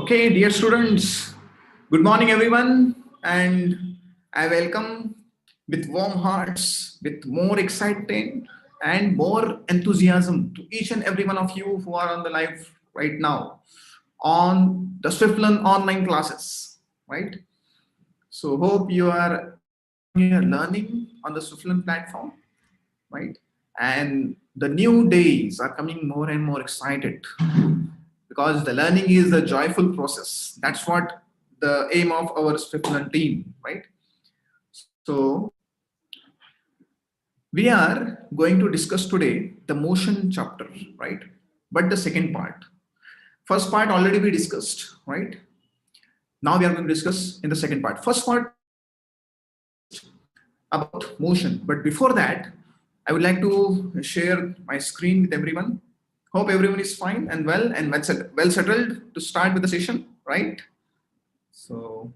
Okay, dear students, good morning everyone, and I welcome with warm hearts, with more excitement and more enthusiasm to each and every one of you who are on the live right now on the Swiflearn online classes, right? So hope you are learning on the Swiflearn platform, right? And the new days are coming more and more excited because the learning is a joyful process. That's what the aim of our Swiflearn team, right? So we are going to discuss today the motion chapter, right? But the second part. First part already we discussed, right? Now we are going to discuss in the second part. First part about motion. But before that, I would like to share my screen with everyone. Hope everyone is fine and well and well settled to start with the session, right? So,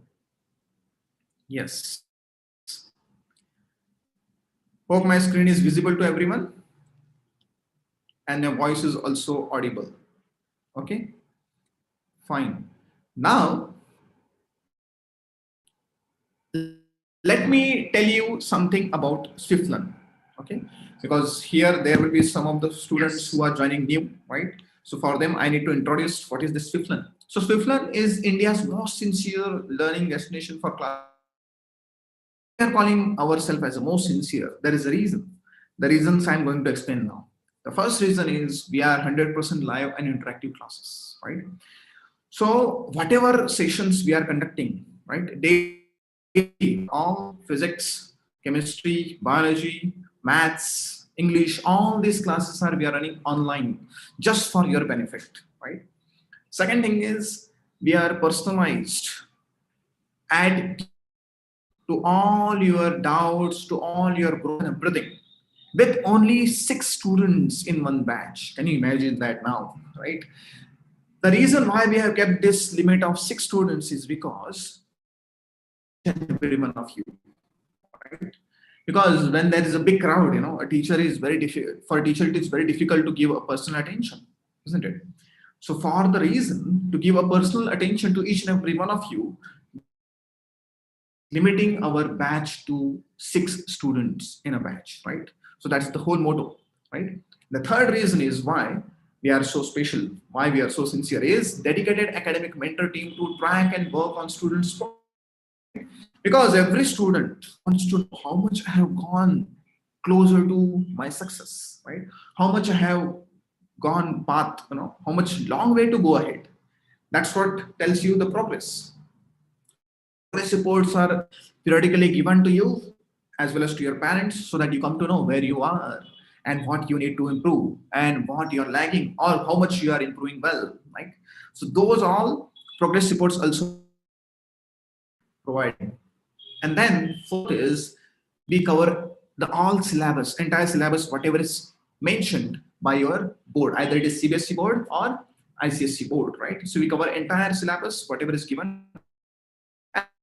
yes. Hope my screen is visible to everyone and your voice is also audible. Okay, fine. Now, let me tell you something about Swiflearn. Okay, because here there will be some of the students who are joining new, right? So for them, I need to introduce what is the Swiflearn. So Swiflearn is India's most sincere learning destination for class. We are calling ourselves as the most sincere. There is a reason. The reasons I'm going to explain now. The first reason is we are 100% live and interactive classes, right? So whatever sessions we are conducting, right? All physics, chemistry, biology, maths, English, all these classes we are running online just for your benefit, right? Second thing is we are personalized and to all your doubts, to all your growth and everything, with only 6 students in one batch. Can you imagine that now, right? The reason why we have kept this limit of 6 students is because every one of you, right? Because when there is a big crowd, a teacher is very difficult. For a teacher, it is very difficult to give a personal attention, isn't it? So for the reason to give a personal attention to each and every one of you, limiting our batch to 6 students in a batch, right? So that's the whole motto, right? The third reason is why we are so special, why we are so sincere, is dedicated academic mentor team to track and work on students. Because every student wants to know how much I have gone closer to my success, right? How much I have gone path, how much long way to go ahead. That's what tells you the progress. Progress reports are periodically given to you as well as to your parents so that you come to know where you are and what you need to improve and what you're lagging or how much you are improving well, right? So those all progress reports also provided. And then fourth is we cover the all syllabus, entire syllabus, whatever is mentioned by your board, either it is CBSE board or ICSE board, right? So we cover entire syllabus, whatever is given.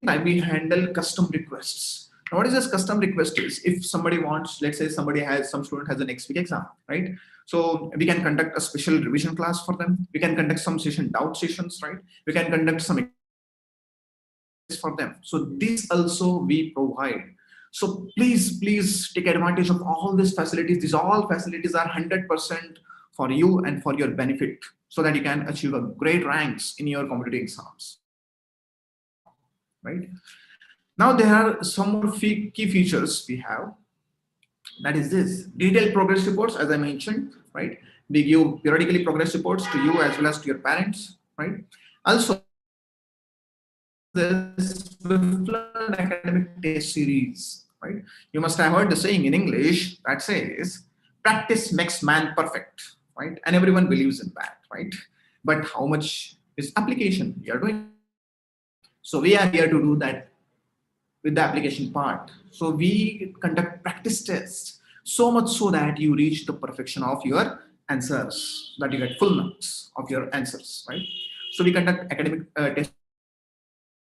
And we handle custom requests. Now, what is this custom request is? If somebody wants, let's say some student has a next week exam, right? So we can conduct a special revision class for them. We can conduct some doubt sessions, right? We can conduct some for them. So this also we provide. So please take advantage of all these facilities. These all facilities are 100% for you and for your benefit so that you can achieve a great ranks in your competitive exams. Right? Now there are some more key features we have. That is this detailed progress reports, as I mentioned, right? We give periodically progress reports to you as well as to your parents, right? Also, this Swiflearn academic test series, right? You must have heard the saying in English that says, practice makes man perfect, right? And everyone believes in that, right? But how much is application we are doing? So we are here to do that with the application part. So we conduct practice tests so much so that you reach the perfection of your answers, that you get full marks of your answers, right? So we conduct academic tests,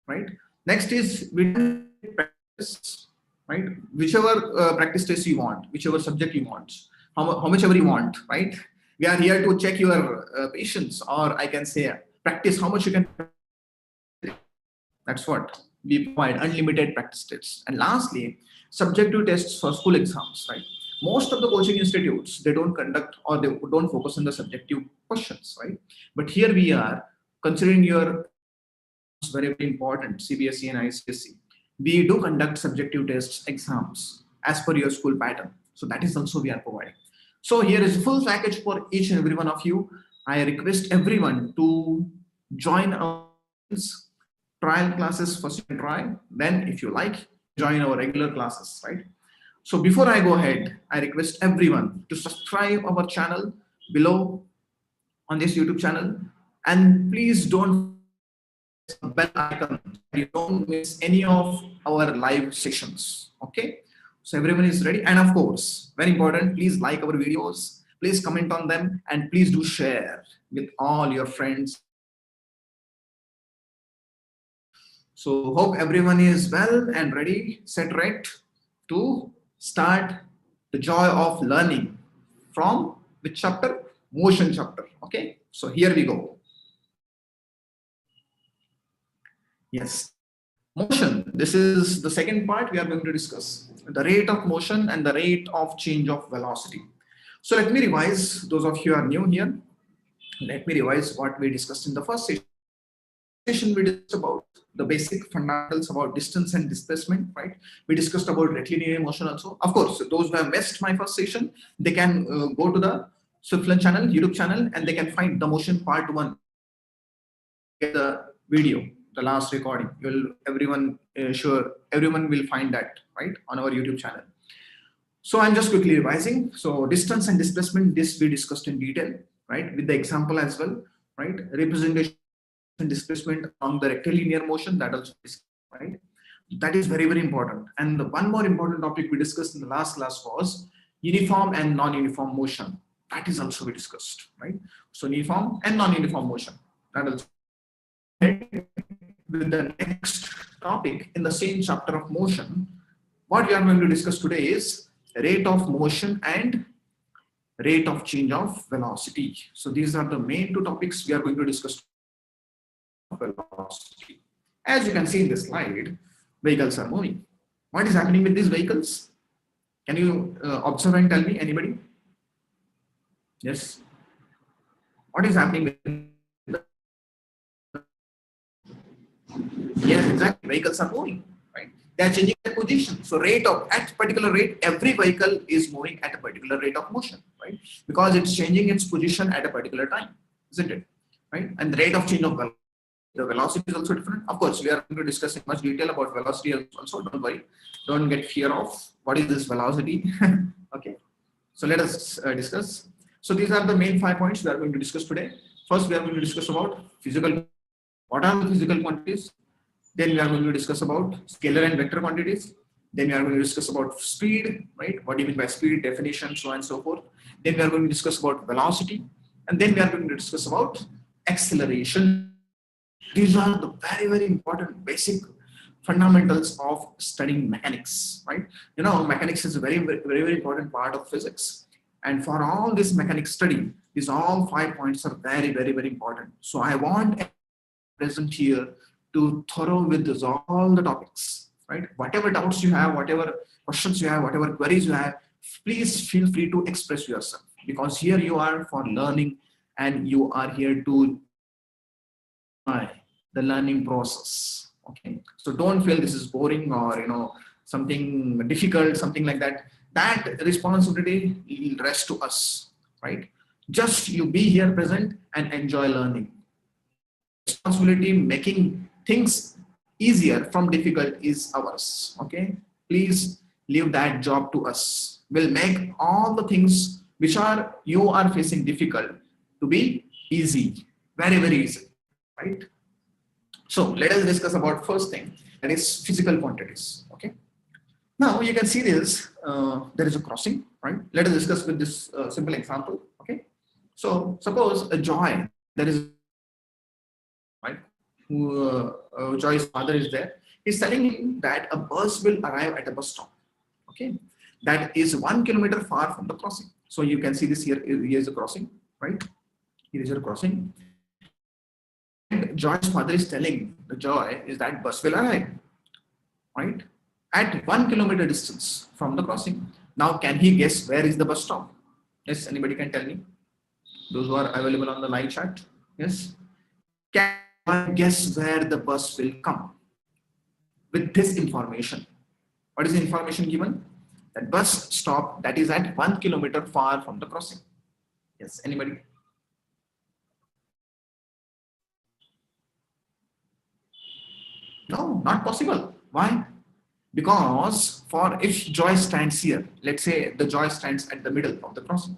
right? Next is we practice, right? Whichever practice test you want, whichever subject you want, how much ever you want, right? We are here to check your patience, or I can say practice how much you can That's what we provide, unlimited practice tests. And lastly, subjective tests for school exams, right? Most of the coaching institutes, they don't conduct or they don't focus on the subjective questions, right? But here we are considering your very, very important CBSE and ICSE. We do conduct subjective tests, exams as per your school pattern. So that is also we are providing. So here is a full package for each and every one of you. I request everyone to join our trial classes. First you can try, then if you like, join our regular classes, right? So before I go ahead, I request everyone to subscribe our channel below on this YouTube channel, and please don't bell icon. You don't miss any of our live sessions. Okay. So everyone is ready. And of course, very important, please like our videos, please comment on them, and please do share with all your friends. So hope everyone is well and ready, set right to start the joy of learning from which chapter? Motion chapter. Okay. So here we go. Yes. Motion. This is the second part we are going to discuss. The rate of motion and the rate of change of velocity. So let me revise, those of you who are new here, let me revise what we discussed in the first session. We discussed about the basic fundamentals about distance and displacement, right? We discussed about rectilinear motion also. Of course, those who have missed my first session, they can go to the Swiflearn channel, YouTube channel, and they can find the motion part 1. Get the video, the last recording. Everyone will find that right on our YouTube channel. So I'm just quickly revising. So distance and displacement, this we discussed in detail, right, with the example as well, right? Representation and displacement on the rectilinear motion, that also is right. That is very, very important. And the one more important topic we discussed in the last class was uniform and non-uniform motion. That is also we discussed, right? So uniform and non-uniform motion. That also. With the next topic in the same chapter of motion, what we are going to discuss today is rate of motion and rate of change of velocity. So these are the main two topics we are going to discuss. Velocity. As you can see in this slide, vehicles are moving. What is happening with these vehicles? Can you observe and tell me, anybody? Yes. What is happening with the... Yes, exactly. Vehicles are moving, right? They are changing their position. So at particular rate, every vehicle is moving at a particular rate of motion, right? Because it's changing its position at a particular time, isn't it? Right? And the rate of change of the velocity is also different. Of course, we are going to discuss in much detail about velocity also. Don't worry. Don't get fear of what is this velocity. Okay. So let us discuss. So these are the main 5 points we are going to discuss today. First, we are going to discuss about physical. What are the physical quantities? Then we are going to discuss about scalar and vector quantities. Then we are going to discuss about speed, right? What do you mean by speed, definition, so on and so forth. Then we are going to discuss about velocity. And then we are going to discuss about acceleration. These are the very, very important basic fundamentals of studying mechanics, right? You know, mechanics is a very, very, very important part of physics. And for all this mechanics study, these all 5 points are very, very, very important. So I want present here to thorough with this, all the topics, right? Whatever doubts you have, whatever questions you have, whatever queries you have, please feel free to express yourself, because here you are for learning and you are here to the learning process. Okay, so don't feel this is boring or something difficult, something like that. That responsibility will rest to us, right? Just you be here present and enjoy learning. Responsibility making things easier from difficult is ours. Okay, please leave that job to us. We'll make all the things which you are facing difficult to be easy, very, very easy, right? So let us discuss about first thing, that is physical quantities. Okay, now you can see this, there is a crossing, right? Let us discuss with this simple example. Okay, so suppose a Joy, there is, right, Joy's father is there. He's telling him that a bus will arrive at a bus stop. Okay, that is 1 kilometer far from the crossing. So you can see this here. Here is a crossing, right? Here is a crossing. And Joy's father is telling the Joy is that bus will arrive, right? At 1 kilometer distance from the crossing. Now, can he guess where is the bus stop? Yes, anybody can tell me? Those who are available on the live chat. Yes. Can I guess where the bus will come? With this information. What is the information given? That bus stop that is at 1 kilometer far from the crossing. Yes, anybody? No, not possible. Why? Because for if Joy stands here, let's say the Joy stands at the middle of the crossing,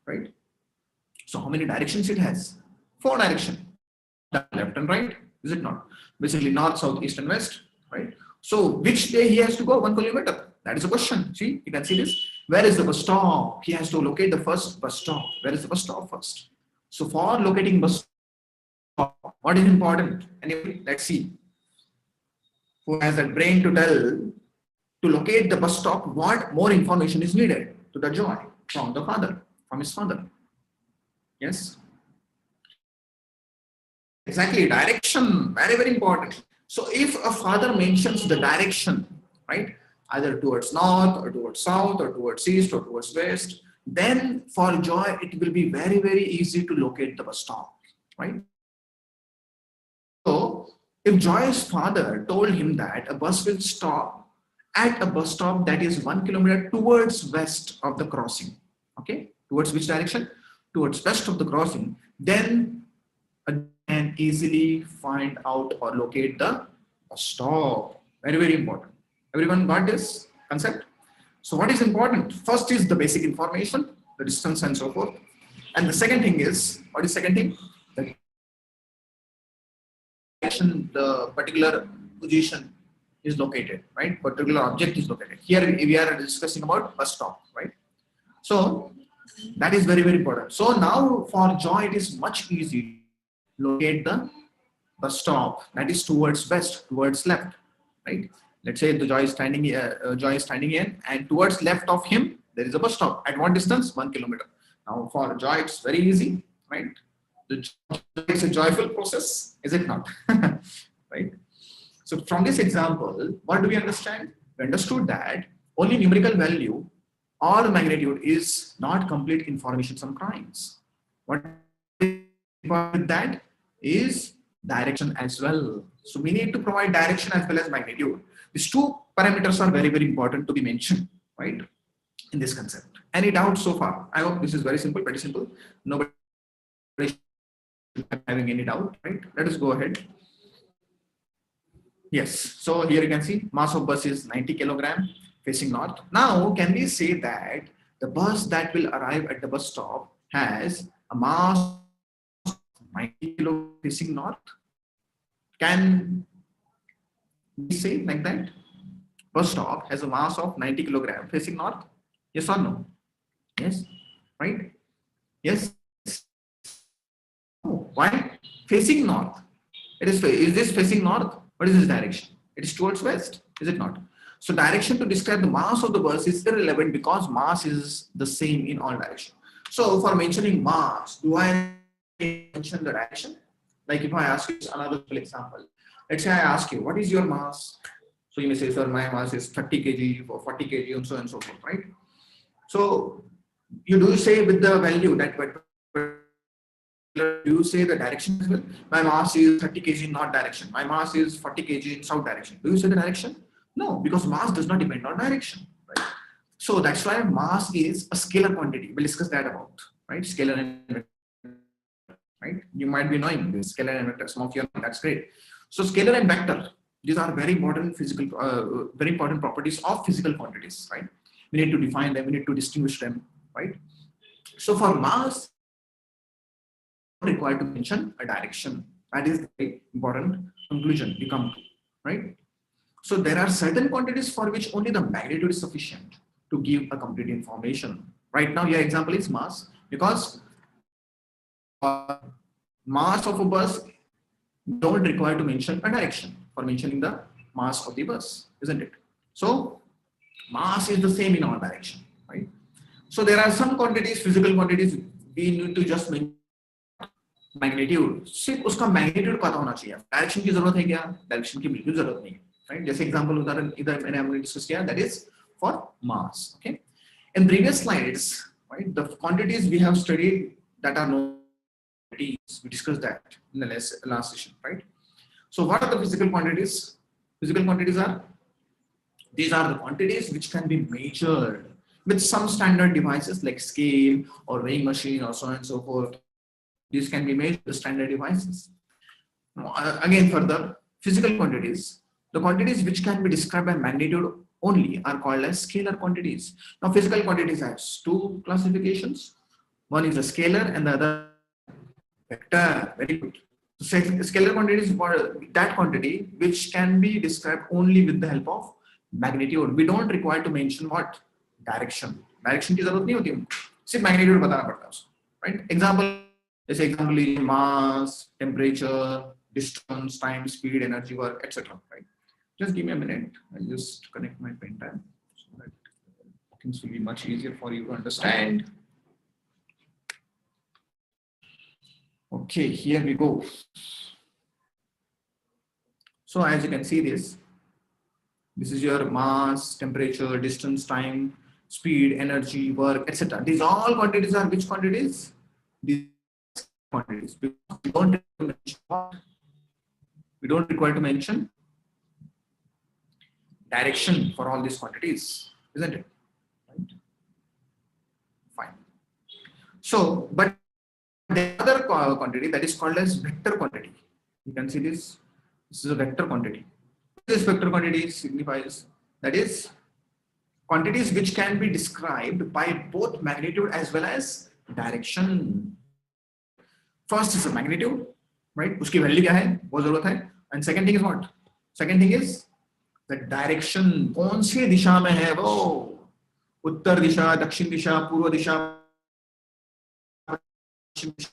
right? So how many directions it has? 4 directions, left and right, is it not? Basically north, south, east and west, right? So which way he has to go? 1 kilometer. That is a question. See, you can see this. Where is the bus stop? He has to locate the first bus stop. Where is the bus stop first? So for locating bus stop, what is important? Anyway, let's see. Who has that brain to tell to locate the bus stop? What more information is needed to the Joy from the father, from his father? Yes. Exactly, direction, very, very important. So if a father mentions the direction, right, either towards north or towards south or towards east or towards west, then for Joy, it will be very, very easy to locate the bus stop, right? So if Joy's father told him that a bus will stop at a bus stop that is 1 kilometer towards west of the crossing, okay, towards which direction? Towards west of the crossing, then can easily find out or locate the bus stop. Very, very important. Everyone got this concept? So what is important? First is the basic information, the distance and so forth. And the second thing is, what is second thing? The direction, the particular position is located, right? Particular object is located. Here we are discussing about bus stop, right? So that is very, very important. So now for Joy, it is much easier to locate the bus stop that is towards west, towards left, right? Let's say the Joy is standing in, and towards left of him there is a bus stop. At what distance? 1 kilometer. Now for Joy, it's very easy, right? It's a joyful process, is it not? Right? So from this example, what do we understand? We understood that only numerical value or magnitude is not complete information sometimes. What with that is direction as well. So we need to provide direction as well as magnitude. These two parameters are very, very important to be mentioned, right, in this concept. Any doubts so far? I hope this is very simple, pretty simple. Nobody having any doubt, right? Let us go ahead. Yes, so here you can see mass of bus is 90 kilogram facing north. Now, can we say that the bus that will arrive at the bus stop has a mass of 90 kilo facing north? Can we say like that? Bus stop has a mass of 90 kilogram facing north? Yes or no? Yes, right? Yes. Oh, why? Facing north. Is this facing north? What is this direction? It is towards west, is it not? So direction to describe the mass of the bus is irrelevant because mass is the same in all directions. So for mentioning mass, do I mention the direction? Like if I ask you another example, let's say I ask you, what is your mass? So you may say, sir, my mass is 30 kg or 40 kg and so forth, right? So you do say with the value that, do you say the direction as well? My mass is 30 kg in north direction. My mass is 40 kg in south direction. Do you say the direction? No, because mass does not depend on direction, right? So that's why mass is a scalar quantity. We'll discuss that about, right? Scalar and vector, right? You might be knowing this scalar and vector. Some of you know, that's great. So scalar and vector, these are very important physical, very important properties of physical quantities, right? We need to define them. We need to distinguish them, right? So for mass, required to mention a direction. That is the important conclusion we come to, right? So there are certain quantities for which only the magnitude is sufficient to give a complete information. Right now, your example is mass, because mass of a bus don't require to mention a direction for mentioning the mass of the bus, isn't it? So mass is the same in all direction, right? So there are some quantities, physical quantities, we need to just mention magnitude, सिर्फ उसका magnitude पता होना चाहिए। Direction की जरूरत है क्या? Direction की बिल्कुल जरूरत नहीं है, राइट? जैसे एग्जांपल उदाहरण इधर मैंने हमने डिस्कस किया, that is for mass. Okay, in previous slides, right, the quantities we have studied that are known quantities, we discussed that in the last session, right? So what are the physical quantities? Physical quantities are, these are the quantities which can be measured with some standard devices like scale or weighing machine or so on and so forth. These can be measured with standard devices. Again, further, physical quantities, the quantities which can be described by magnitude only are called as scalar quantities. Now physical quantities has two classifications. One is a scalar and the other vector. Very good. So scalar quantity is that quantity which can be described only with the help of magnitude. We don't require to mention what? Direction. Direction की जरूरत नहीं होती हमको, सिर्फ magnitude बताना पड़ता है उसको, right? Example, जैसे example लीजिए, mass, temperature, distance, time, speed, energy, work, etc. Right? Just give me a minute. I'll just connect my pen tab so that things will be much easier for you to understand. Okay, here we go. So as you can see this is your mass, temperature, distance, time, speed, energy, work, etc. These all quantities are which quantities? These quantities. We don't require to mention direction for all these quantities, isn't it? Right? Fine. So, but the other quantity that is called as vector quantity. You can see this. This is a vector quantity. This vector quantity signifies, that is, quantities which can be described by both magnitude as well as direction. First is the magnitude, right? उसकी value क्या है वो जरूरत है. And second thing is what? Second thing is the direction. कौन सी दिशा में है वो? उत्तर दिशा, दक्षिण दिशा, पूर्व दिशा,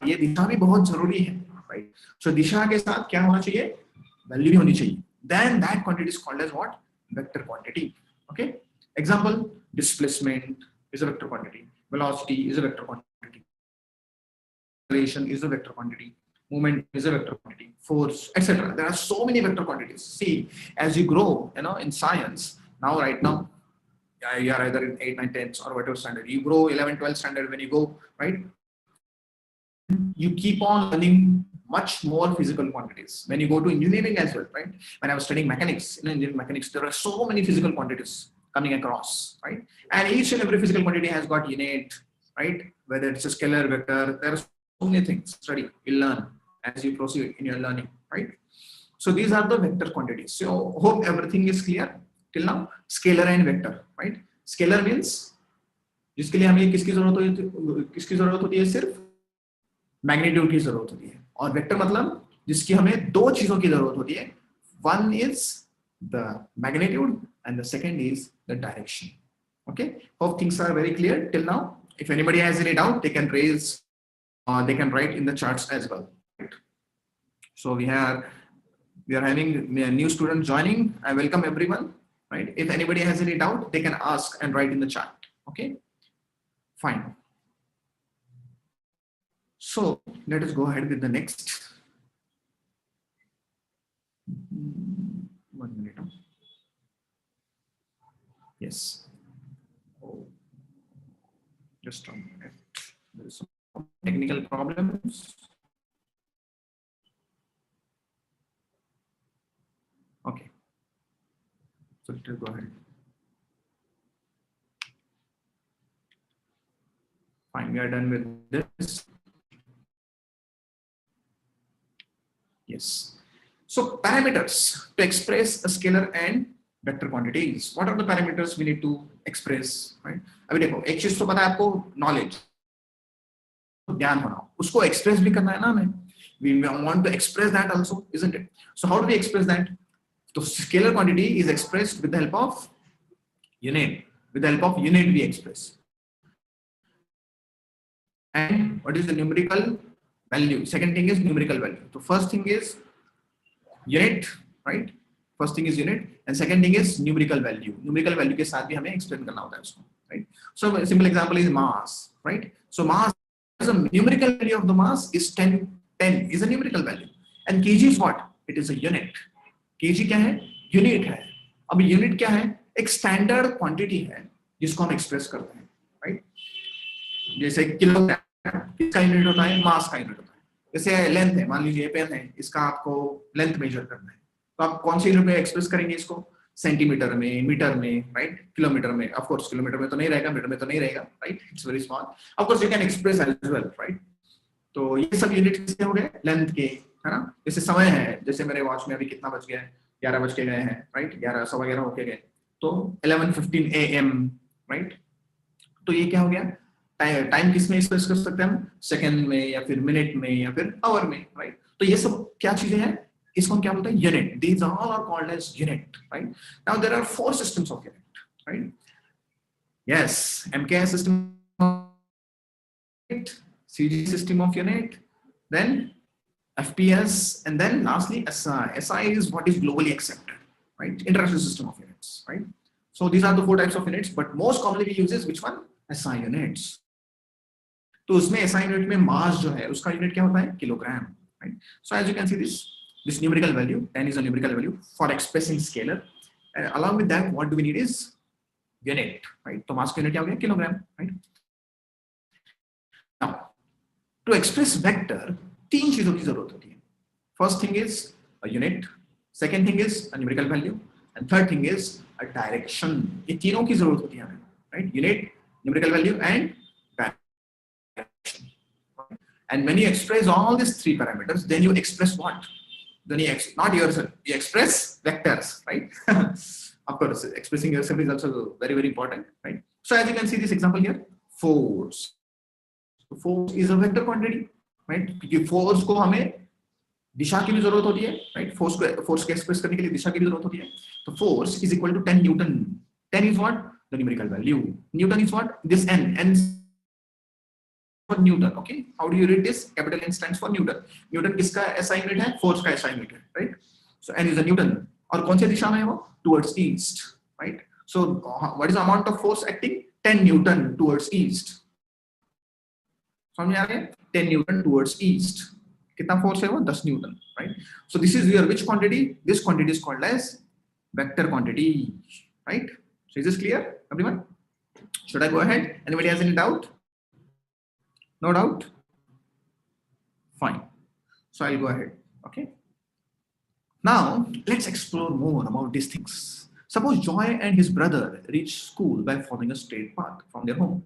ये दिशा भी बहुत जरूरी है, right? So दिशा के साथ क्या होना चाहिए? वैल्यू भी होनी चाहिए. Then that quantity is called as what? Vector quantity. Okay. Example: displacement is a vector quantity. Velocity is a vector quantity. Acceleration is a vector quantity. Movement is a vector quantity. Force, etc. There are so many vector quantities. See, as you grow, in science, right now, you are either in 8, 9, 10 or whatever standard. You grow 11, 12 standard when you go, right? You keep on learning much more physical quantities when you go to engineering as well, right? When I was studying mechanics, in engineering mechanics, there are so many physical quantities coming across, right? And each and every physical quantity has got unit, right? Whether it's a scalar, vector, there are so many things study, you'll learn as you proceed in your learning, right? So these are the vector quantities. So hope everything is clear till now. Scalar and vector, right? Scalar means जिसके लिए हमें किसकी जरूरत होती है? सिर्फ magnitude की जरूरत होती है. और वेक्टर मतलब जिसकी हमें दो चीजों की जरूरत होती है. One is the magnitude and the second is the direction. Okay, hope things are very clear till now. If anybody has any doubt, they can raise, they can write in the charts as well. Right? So we are having a new student joining. I welcome everyone. Right? If anybody has any doubt, they can ask and write in the chat. Okay, fine. So let us go ahead with the next. 1 minute. Yes. Oh, just a minute. There is some technical problems. Okay. So let us go ahead. Fine. We are done with this. Yes. So parameters to express a scalar and vector quantities. What are the parameters we need to express? Right? अभी देखो, एक चीज तो पता है आपको, knowledge, ज्ञान होना, उसको express भी करना है ना हमें. We want to express that also, isn't it? So how do we express that? So scalar quantity is expressed with the help of unit. With the help of unit we express. And what is the numerical value? Second thing is numerical value. So first thing is unit, right? First thing is unit, and second thing is numerical value. Numerical value के साथ भी हमें explain करना होता है उसको, right? So a simple example is mass, right? So mass, the numerical value of the mass is 10 10 is a numerical value. And kg is what? It is a unit. kg क्या है? Unit है. अब unit क्या है? एक standard quantity है जिसको हम एक्सप्रेस करते हैं, राइट? जैसे किलोग्राम किसका यूनिट होता है? मास का यूनिट होता है. जैसे लेंथ है, मान लीजिए पेन है, इसका आपको लेंथ मेजर करना है, तो आप कौन से यूनिट में एक्सप्रेस करेंगे इसको? सेंटीमीटर में, मीटर में, राइट? किलोमीटर में. ऑफ कोर्स किलोमीटर में तो नहीं रहेगा, मीटर में तो नहीं रहेगा, right? It's very small. Of course you can express as well, right? तो ये सब यूनिट किसके हो गए? लेंथ के, है ना? जैसे समय है, जैसे मेरे वॉच में अभी कितना बज गया है? 11 बज के गए हैं, राइट? 11 सवा 11 होके गए, तो 11:15 AM, राइट? तो ये क्या हो गया? टाइम किस में एक्सप्रेस कर सकते हैं हम? सेकंड में, या फिर मिनट में, या फिर आवर में, राइट? तो ये सब क्या चीजें हैं? इसको हम क्या बोलते हैं? Unit. These all are called as unit, right? Now there are 4 systems of unit, right? Yes, MKS system, CG system of unit, then FPS, and then lastly SI. SI is what is globally accepted, right? International system of units, right? So these are the 4 types of units, but most commonly we use is which one? SI units. तो उसमें SI unit में mass जो है उसका unit क्या होता है? Kilogram, right? So as you can see this numerical value 10 is a numerical value for expressing scalar, and along with that what do we need is unit, right? तो mass का unit क्या हो गया? Kilogram, right? Now to express vector 3 चीजों की जरूरत होती है. First thing is a unit, second thing is a numerical value, and third thing is a direction. ये तीनों की जरूरत होती है हमें, right? Unit, numerical value and direction. And when you express all these 3 parameters, then you express what? Then you not yourself, you express vectors, right? Of course, expressing yourself is also very, very important, right? So as you can see this example here, force. Force is a vector quantity, right? क्योंकि force को हमें दिशा की भी जरूरत होती है, right? Force को express करने के लिए दिशा की भी जरूरत होती है. तो force is equal to 10 Newton. 10 is what? The numerical value. Newton is what? This N. N for Newton. Okay. How do you read this? Capital N stands for Newton. Newton किसका SI unit है? Force का SI unit है, right? So N is a Newton. और कौन सी दिशा में है वो? Towards east, right? So what is the amount of force acting? 10 Newton towards east. समझ में आ गया? 10 Newton towards east. कितना फोर्स है वो? 10 newton, right? So this is your which quantity? This quantity is called as vector quantity, right? So is this clear everyone? Should I go ahead? Anybody has any doubt? No doubt? Fine. So I will go ahead. Okay, now let's explore more about this things. Suppose Joy and his brother reach school by following a straight path from their home.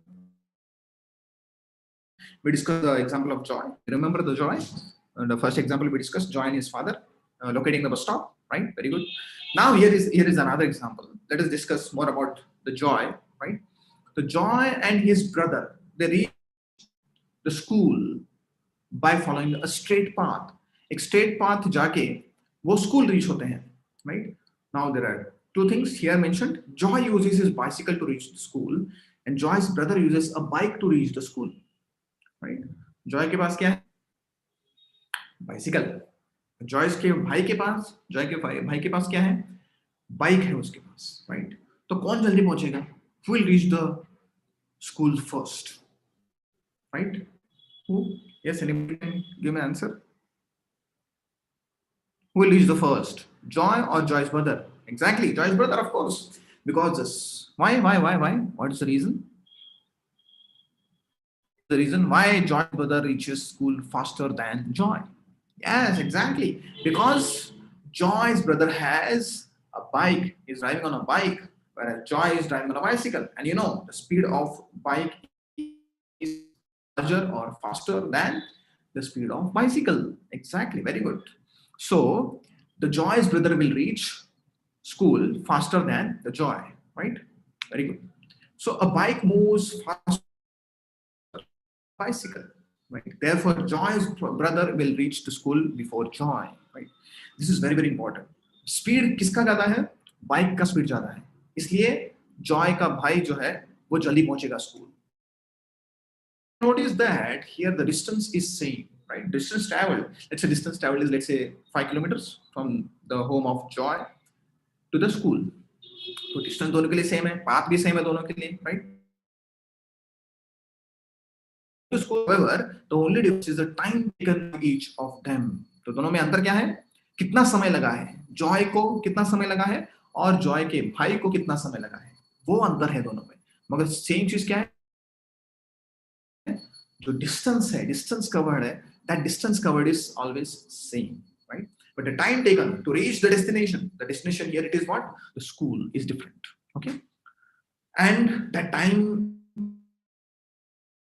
We discussed the example of Joy. Remember the Joy? The first example we discussed, Joy and his father locating the bus stop, right? Very good. Now here is another example. Let us discuss more about the Joy, right? The Joy and his brother, they reach the school by following a straight path. एक straight path जाके वो school reach होते हैं, right? Now there are 2 things here mentioned. Joy uses his bicycle to reach the school, and Joy's brother uses a bike to reach the school. Right? Joy के पास क्या है? Bicycle. Joyce के भाई के पास, Joy के भाई के पास क्या है? बाइक है उसके पास, राइट? तो कौन जल्दी पहुंचेगा? Who will reach the school first, right? Who? Yes, anybody can give me an answer? Who will reach the first? Joy or Joy's brother? Exactly, Joy's brother, of course. Because this. Why? What is the reason? The reason why Joy's brother reaches school faster than Joy. Yes, exactly. Because Joy's brother has a bike. He's driving on a bike, whereas Joy is driving on a bicycle. And you know, the speed of bike is larger or faster than the speed of bicycle. Exactly. Very good. So the Joy's brother will reach school faster than the Joy, right? Very good. So a bike moves faster bicycle, right? Therefore Joy's brother will reach the school before Joy, right? This is very, very important. Speed किसका ज्यादा है? Bike का speed ज्यादा है, इसलिए Joy का भाई जो है वो जल्दी पहुंचेगा school. Notice that here the distance is same, right? Distance traveled, let's say distance traveled is, let's say 5 kilometers from the home of Joy to the school. तो distance दोनों के लिए सेम है, पाथ भी सेम है दोनों के लिए, right? However, the only difference is the time taken by each of them. तो दोनों में अंतर क्या है? कितना समय लगा है? जॉय को कितना समय लगा है और जॉय के भाई को कितना समय लगा है? वो अंतर है दोनों में. मगर सेम चीज क्या है? जो डिस्टेंस है, डिस्टेंस कवर्ड है, that distance covered is always same, right? But the time taken to reach the destination here, it is what? The school is different, okay? And that time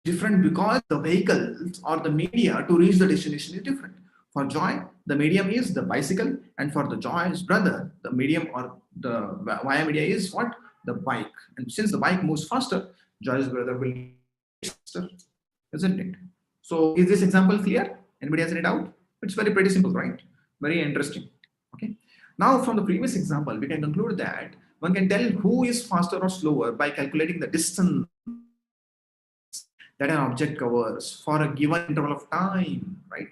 different because the vehicles or the media to reach the destination is different. For Joy, the medium is the bicycle, and for the Joy's brother, the medium or the via media is what? The bike. And since the bike moves faster, Joy's brother will faster, isn't it? So is this example clear? Anybody has any doubt? It's very pretty simple, right? Very interesting. Okay. Now from the previous example, we can conclude that one can tell who is faster or slower by calculating the distance that an object covers for a given interval of time, right?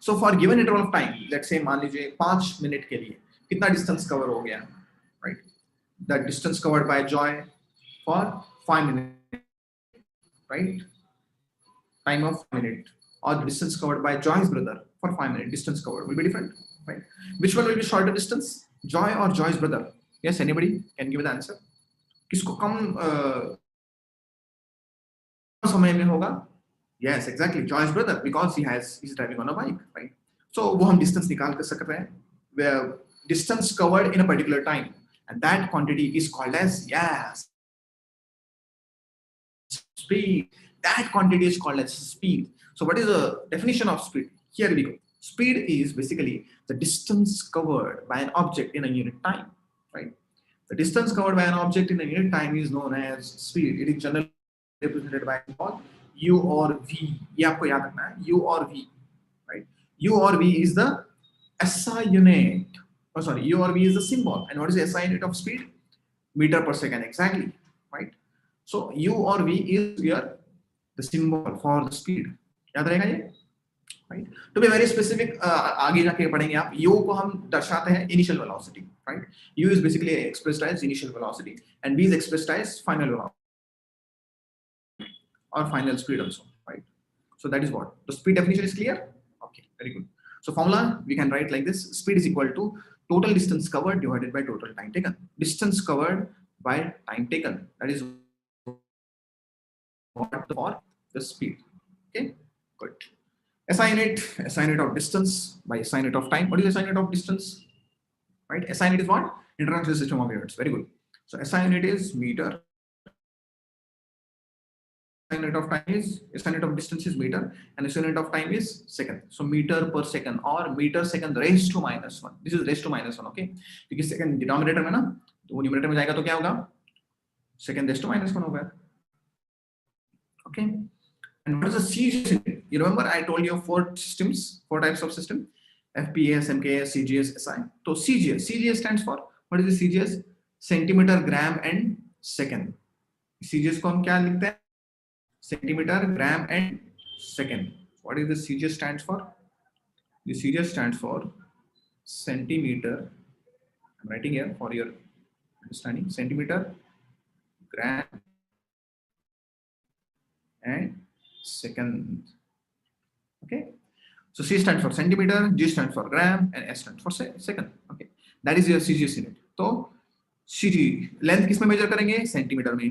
So for a given interval of time, let's say मान लीजिए 5 minute के लिए कितना distance cover हो गया, right? The distance covered by Joy for 5 minutes, right? Time of 5 minutes, or the distance covered by Joy's brother for 5 minutes, distance covered will be different, right? Which one will be shorter distance, Joy or Joy's brother? Yes, anybody can give the answer. किसको कम समय में होगा? Yes, exactly, Joy's brother, because he's driving on a bike, right? So वो हम distance निकाल कर सकते हैं, where distance covered in a particular time, and that quantity is called as speed. That quantity is called as speed. So what is the definition of speed? Here we go. Speed is basically the distance covered by an object in a unit time, right? The distance covered by an object in a unit time is known as speed. It is generally represented by U or V. ये आपको याद रखना है, U or V, right? U or V is the SI unit. Oh, sorry, U or V is the symbol. And what is the SI unit of speed? Meter per second, exactly, right? So U or V is here the symbol for the speed. याद रहेगा ये, right? To be very specific, आगे जाके पढ़ेंगे आप. U को हम दर्शाते हैं initial velocity, right? U is basically expressed as initial velocity, and V is expressed as final velocity or final speed also, right? So that is what the speed definition is clear. Okay, very good. So formula we can write like this: speed is equal to total distance covered divided by total time taken. Distance covered by time taken. That is what for the speed. Okay, good. SI unit of distance by SI unit of time. What is SI unit of distance? Right, SI unit is what? International System of Units. Very good. So SI unit is meter. Unit of time is SI unit of distance is meter, and SI unit of time is second. So meter per second or meter second raised to -1. This is raised to -1. Okay, because second denominator में ना, तो वो numerator में जाएगा तो क्या होगा? Second raised to -1 होगा. Okay, and what is the CGS unit? You remember I told you 4 systems, 4 types of system: FPS, MKS, CGS, SI. So CGS stands for, what is the CGS? Centimeter, gram, and second. CGS को हम क्या लिखते हैं? Centimeter, gram, and second. What is the CGS stands for? The CGS stands for centimeter. I'm writing here for your understanding. Centimeter, gram, and second. Okay. So C stands for centimeter, G stands for gram, and S stands for second. Okay. That is your CGS unit. So CG length किस में measure करेंगे? Centimeter में.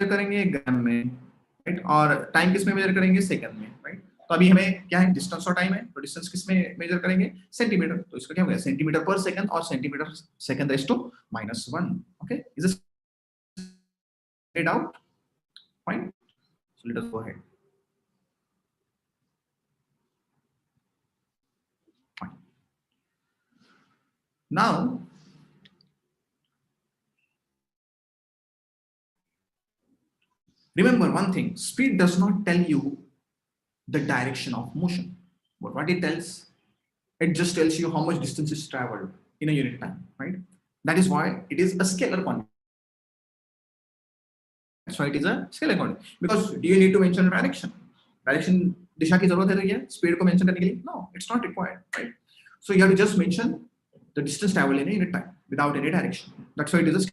करेंगे ग्राम में, right? और time किस में major करेंगे? सेकंड में, राइट? तो अभी हमें क्या है? डिस्टेंस और टाइम है, तो डिस्टेंस किस में मेजर करेंगे? सेंटीमीटर. तो इसका क्या हो गया? सेंटीमीटर पर सेकंड और centimetre second raise to -1. Okay, is this clear out? Fine. So let us go ahead. Fine. Now remember one thing: speed does not tell you the direction of motion, but what it tells, it just tells you how much distance is traveled in a unit time, right? That is why it is a scalar quantity. That's why it is a scalar quantity. Because do you need to mention direction? दिशा की जरूरत है तो ये speed को mention करने के लिए? No, it's not required, right? So you have to just mention the distance traveled in a unit time without any direction. That's why it is a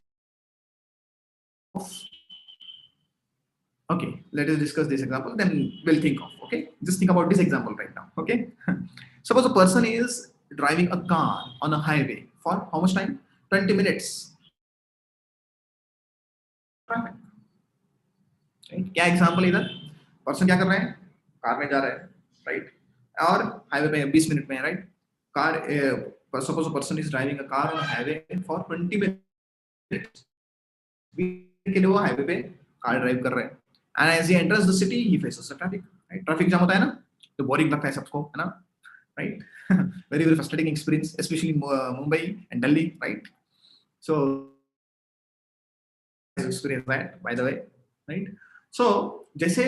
Okay, let us discuss this example, then we'll think of, okay? Just think about this example right now, okay? Suppose a person is driving a car on a highway for how much time? 20 minutes. Traffic. Right? क्या example इधर person क्या कर रहे हैं car में जा रहे हैं राइट और हाईवे पे 20 मिनट में है right car suppose a person is driving a car on highway for 20 minutes के लिए वो हाईवे पे कार ड्राइव कर रहे हैं and as he enters the city he faces the traffic right traffic jam होता है ना तो बोरिंग लगता है सबको है ना right very very frustrating experience specially Mumbai and Delhi right so experience that by the way right so जैसे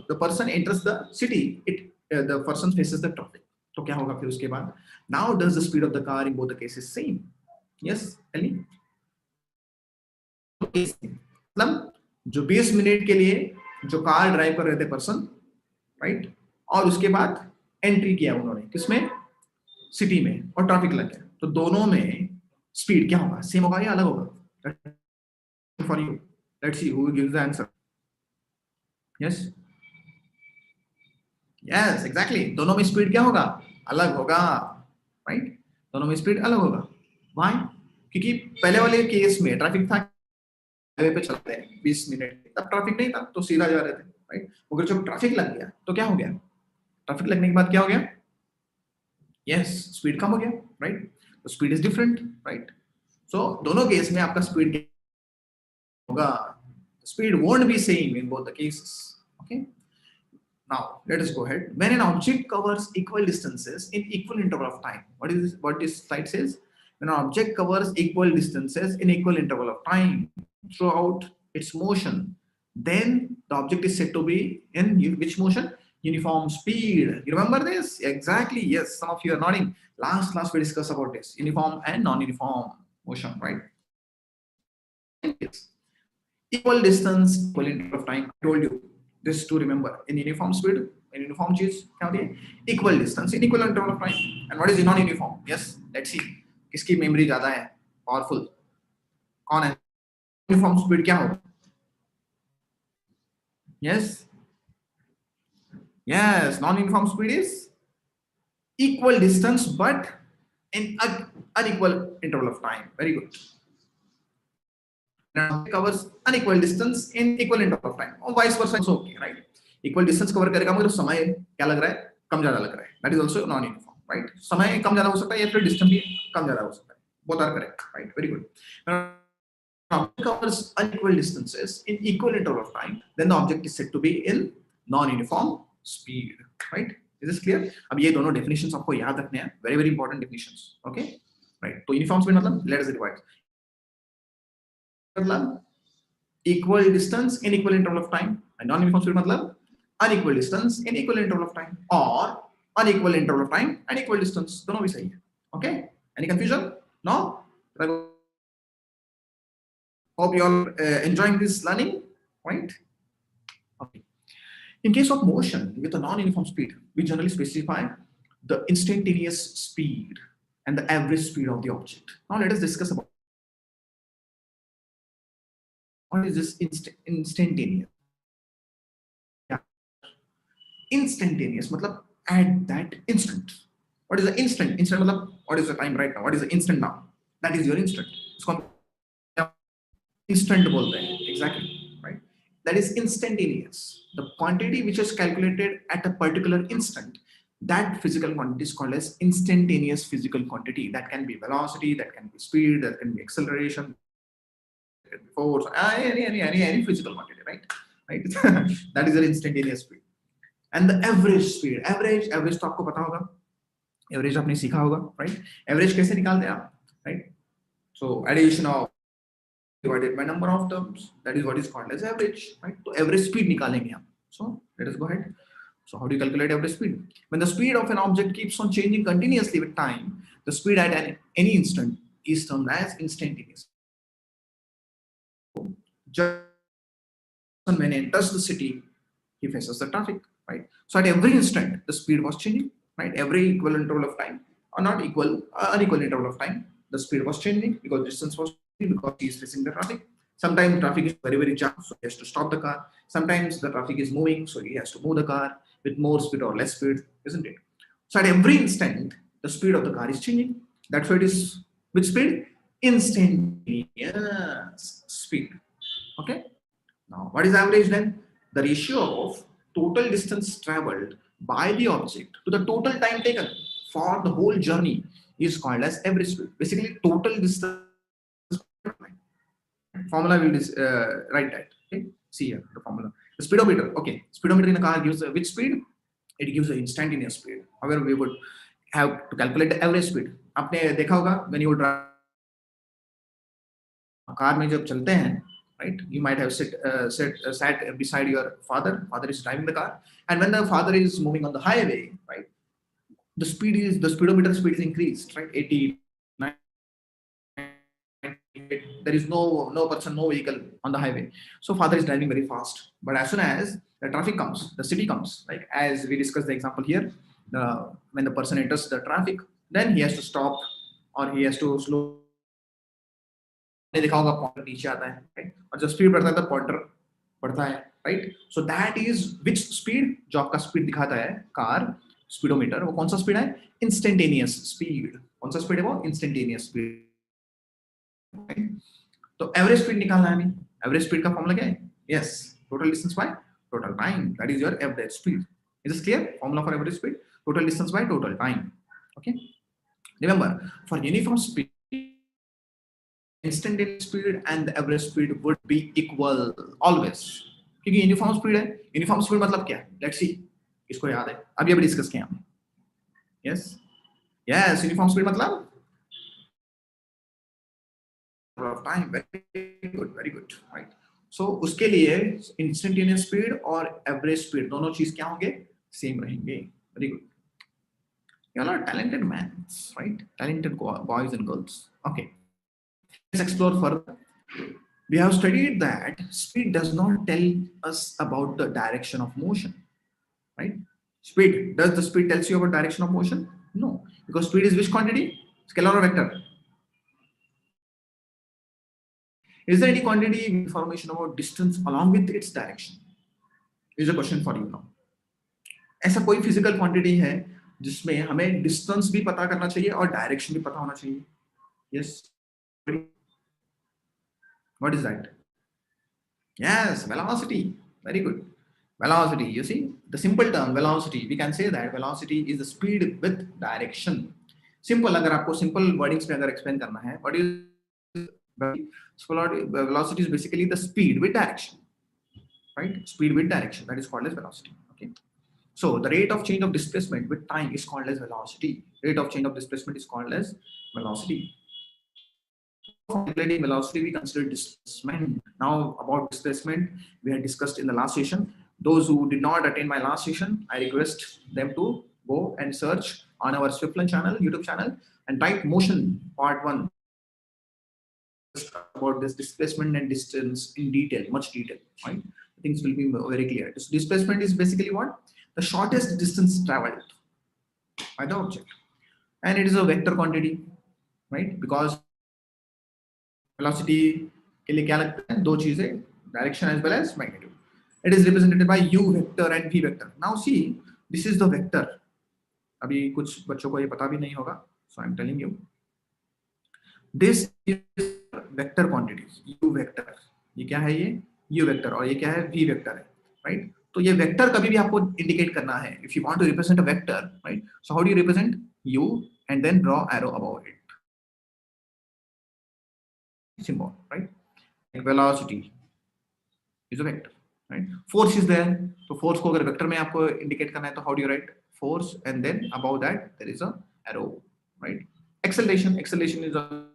the person enters the city it the person faces the traffic तो क्या होगा फिर उसके बाद now does the speed of the car in both the cases same yes tell me मतलब जो 20 minute के लिए जो कार ड्राइव कर रहे थे पर्सन राइट और उसके बाद एंट्री किया उन्होंने किसमें सिटी में और ट्रैफिक लग गया तो दोनों में स्पीड क्या होगा सेम होगा या अलग होगा for you let's see who gives the answer yes yes exactly दोनों में स्पीड क्या होगा अलग होगा राइट दोनों में स्पीड अलग होगा why क्योंकि पहले वाले केस में ट्रैफिक था हाईवे पे चलते हैं 20 मिनट तब ट्रैफिक नहीं था तो सीधा जा रहे थे राइट मगर जब ट्रैफिक लग गया तो क्या हो गया ट्रैफिक लगने के बाद क्या हो गया यस स्पीड कम हो गया राइट तो speed is different right so दोनों केस में आपका स्पीड होगा speed won't be same in both the cases okay now let us go ahead when an object covers equal distances in equal interval of time what this slide says when an object covers equal distances in equal interval of time throughout its motion then the object is said to be in which motion uniform speed you remember this exactly yes some of you are nodding last class we discussed about this uniform and non-uniform motion right yes. Equal distance, equal interval of time. I told you this to remember. In uniform speed, in uniform cheese, क्या होती है? Equal distance in equal interval of time. And what is non-uniform? Yes, let's see. किसकी memory ज़्यादा है? Powerful. कौन है? Uniform speed क्या होगा? Yes. Yes, non-uniform speed is equal distance but in unequal interval of time. Very good. Covers unequal distance in equal interval of time or vice versa also okay right equal distance cover करेगा मगर समय क्या लग रहा है कम ज्यादा लग रहा है that is also non uniform right समय कम ज्यादा हो सकता है या फिर distance भी कम ज्यादा हो सकता है both are correct right very good covers unequal distances in equal interval of time then the object is said to be in non uniform speed right is this clear अब ये दोनों definitions आपको याद रखने हैं very very important definitions okay right तो uniform speed मतलब let us divide मतलब equal distance in equal interval of time and non-uniform speed मतलब unequal distance in equal interval of time or unequal interval of time and equal distance दोनों भी सही है okay any confusion no hope you all enjoying this learning right okay in case of motion with a non-uniform speed we generally specify the instantaneous speed and the average speed of the object now let us discuss about what is this instantaneous yeah. Instantaneous मतलब at that instant what is the instant मतलब what is the time right now what is the instant now that is your instant इसको instant बोलते हैं exactly right that is instantaneous the quantity which is calculated at a particular instant that physical quantity is called as instantaneous physical quantity that can be velocity that can be speed that can be acceleration force any physical quantity right that is an instantaneous speed and the average speed average तो आपको पता होगा average आपने सीखा होगा right average कैसे निकालते हैं आप right so addition of divided by number of terms that is what is called as average right so average speed निकालेंगे हम so let us go ahead so how do you calculate average speed when the speed of an object keeps on changing continuously with time the speed at any instant is termed as instantaneous when he enters the city he faces the traffic right so at every instant the speed was changing right every equal interval of time or not equal unequal interval of time the speed was changing because distance was changing because he is facing the traffic Sometimes traffic is very jammed, so he has to stop the car. Sometimes the traffic is moving, so he has to move the car with more speed or less speed, isn't it? So at every instant, the speed of the car is changing. That's why it is which speed? Instantaneous speed. Okay. Now, what is average then? The ratio of total distance traveled by the object to the total time taken for the whole journey is called as average speed. Basically, total distance. Formula will write that. Okay, see here the formula. The speedometer. Okay, speedometer in a car gives which speed? It gives the instantaneous speed. However, we would have to calculate the average speed. आपने देखा होगा when you drive car में जब चलते हैं, right? You might have sat beside your father. Father is driving the car, and when the father is moving on the highway, right? The speedometer speed is increased, right? 80, 90, there is no person, no vehicle on the highway. So father is driving very fast. But as soon as the traffic comes, the city comes, like as we discussed the example here, when the person enters the traffic, then he has to stop or he has to slow. देखा होगा pointer नीचे आता है, right? और जब speed बढ़ता है तो पॉइंटर बढ़ता है, right? So that is which speed? जो आपका स्पीड दिखाता है कार स्पीडोमीटर, वो कौन सा स्पीड है? Instantaneous speed. कौन सा स्पीड है वो? Instantaneous speed. तो एवरेज स्पीड निकालना है हमें. एवरेज स्पीड का फॉर्मूला क्या है? Yes, total distance by total time. That is your average speed. Is this clear? Formula for average speed, total distance by total time. Okay, remember for uniform speed instantaneous speed and the average speed would be equal always. क्योंकि uniform speed है. Uniform speed मतलब क्या है? Let's see, इसको याद है, अभी discuss किया हमने. यस यस, यूनिफॉर्म स्पीड मतलब time. Very good, right? So उसके लिए इंस्टेंटेनियस स्पीड और एवरेज स्पीड दोनों चीज क्या होंगे? सेम रहेंगे. Very good. You are talented men, right? Talented boys and girls. Okay. Let's explore further. We have studied that speed does not tell us about the direction of motion, right? Speed, does the speed tells you about direction of motion? No, because speed is which quantity? Scalar or vector? Is there any quantity information about distance along with its direction? Is a question for you now. ऐसा कोई physical quantity है जिसमें हमें distance भी पता करना चाहिए और direction भी पता होना चाहिए? Yes. What is that? Yes, velocity. Very good. Velocity. You see, the simple term velocity, we can say that velocity is the speed with direction. Simple. अगर आपको simple wordings में अगर explain करना है, what is velocity? Is basically the speed with direction, right? Speed with direction. That is called as velocity. Okay. So the rate of change of displacement with time is called as velocity. Rate of change of displacement is called as velocity. Calculating velocity, we consider displacement. Now about displacement, we had discussed in the last session. Those who did not attend my last session, I request them to go and search on our Swiflearn channel, YouTube channel, and type motion part 1 about this displacement and distance in detail, much detail, right? Things will be very clear. This displacement is basically what? The shortest distance traveled by the object, and it is a vector quantity, right? Because velocity के लिए क्या लगता है? दो चीजें, direction as well as magnitude. It is represented by u vector and v vector. Now see, this is the vector. अभी कुछ बच्चों को ये पता भी नहीं होगा, so I'm telling you. This is vector quantities. U vector. ये क्या है? ये u vector. और ये क्या है? v vector है, right? तो ये vector कभी भी आपको indicate करना है. If you want to represent a vector, right? So how do you represent? U and then draw arrow above it. Symbol, right? Like velocity is a vector, right? Force is there. So force को अगर vector में आपको indicate करना है तो how do you write? Force and then above that there is a arrow, right? Acceleration is a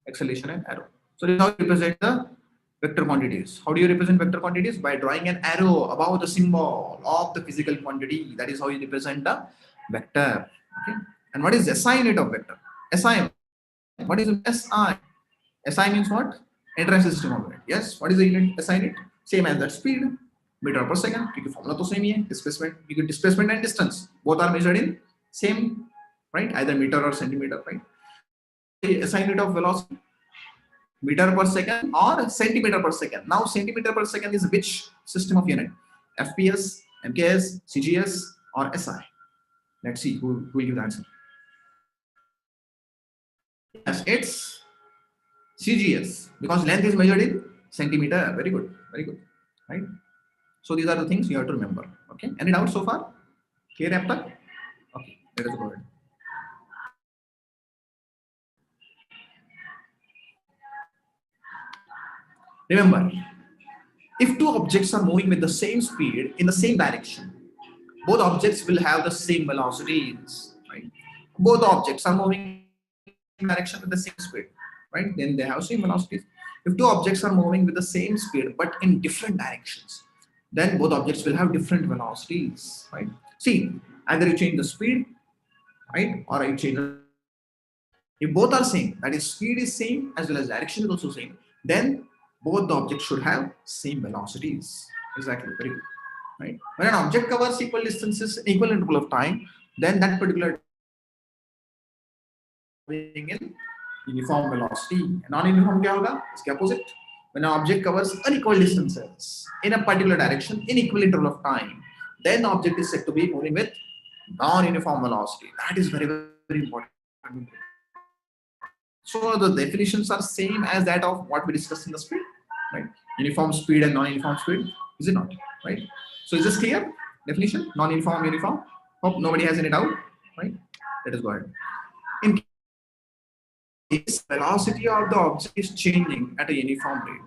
acceleration and arrow. So this is how you represent the vector quantities. How do you represent vector quantities? By drawing an arrow above the symbol of the physical quantity. That is how you represent the vector. Okay. And what is SI unit of vector? SI. What is SI? SI means what? Entire system of unit. Yes. What is the unit? SI unit? Same as that speed, meter per second. Because formula तो same ही है. Displacement. Because displacement and distance both are measured in same, right? Either meter or centimeter, right? SI unit of velocity. meter per second or centimeter per second. Now centimeter per second is which system of unit? FPS, MKS, CGS or SI? Let's see who will give the answer. Yes, it's CGS because length is measured in centimeter. Very good, right? So these are the things you have to remember. Okay, any doubts so far? Clear up? Okay, let us go ahead. Remember, if two objects are moving with the same speed in the same direction, both objects will have the same velocities, right? Both objects are moving in the same direction with the same speed, right? Then they have same velocities. If two objects are moving with the same speed but in different directions, then both objects will have different velocities, right? See, either you change the speed, right, or you change the. If both are same, that is speed is same as well as direction is also same, then both the objects should have same velocities. Exactly, very good. Right? When an object covers equal distances in equal interval of time, then that particular moving in uniform velocity. Non-uniform क्या होगा? इसके opposite. When an object covers unequal distances in a particular direction in equal interval of time, then the object is said to be moving with non-uniform velocity. That is very, very important. So the definitions are same as that of what we discussed in the speed, right? Uniform speed and non-uniform speed, is it not? Right? So is this clear? Definition, non-uniform, uniform. Hope nobody has any doubt, right? Let us go ahead. In case velocity of the object is changing at a uniform rate,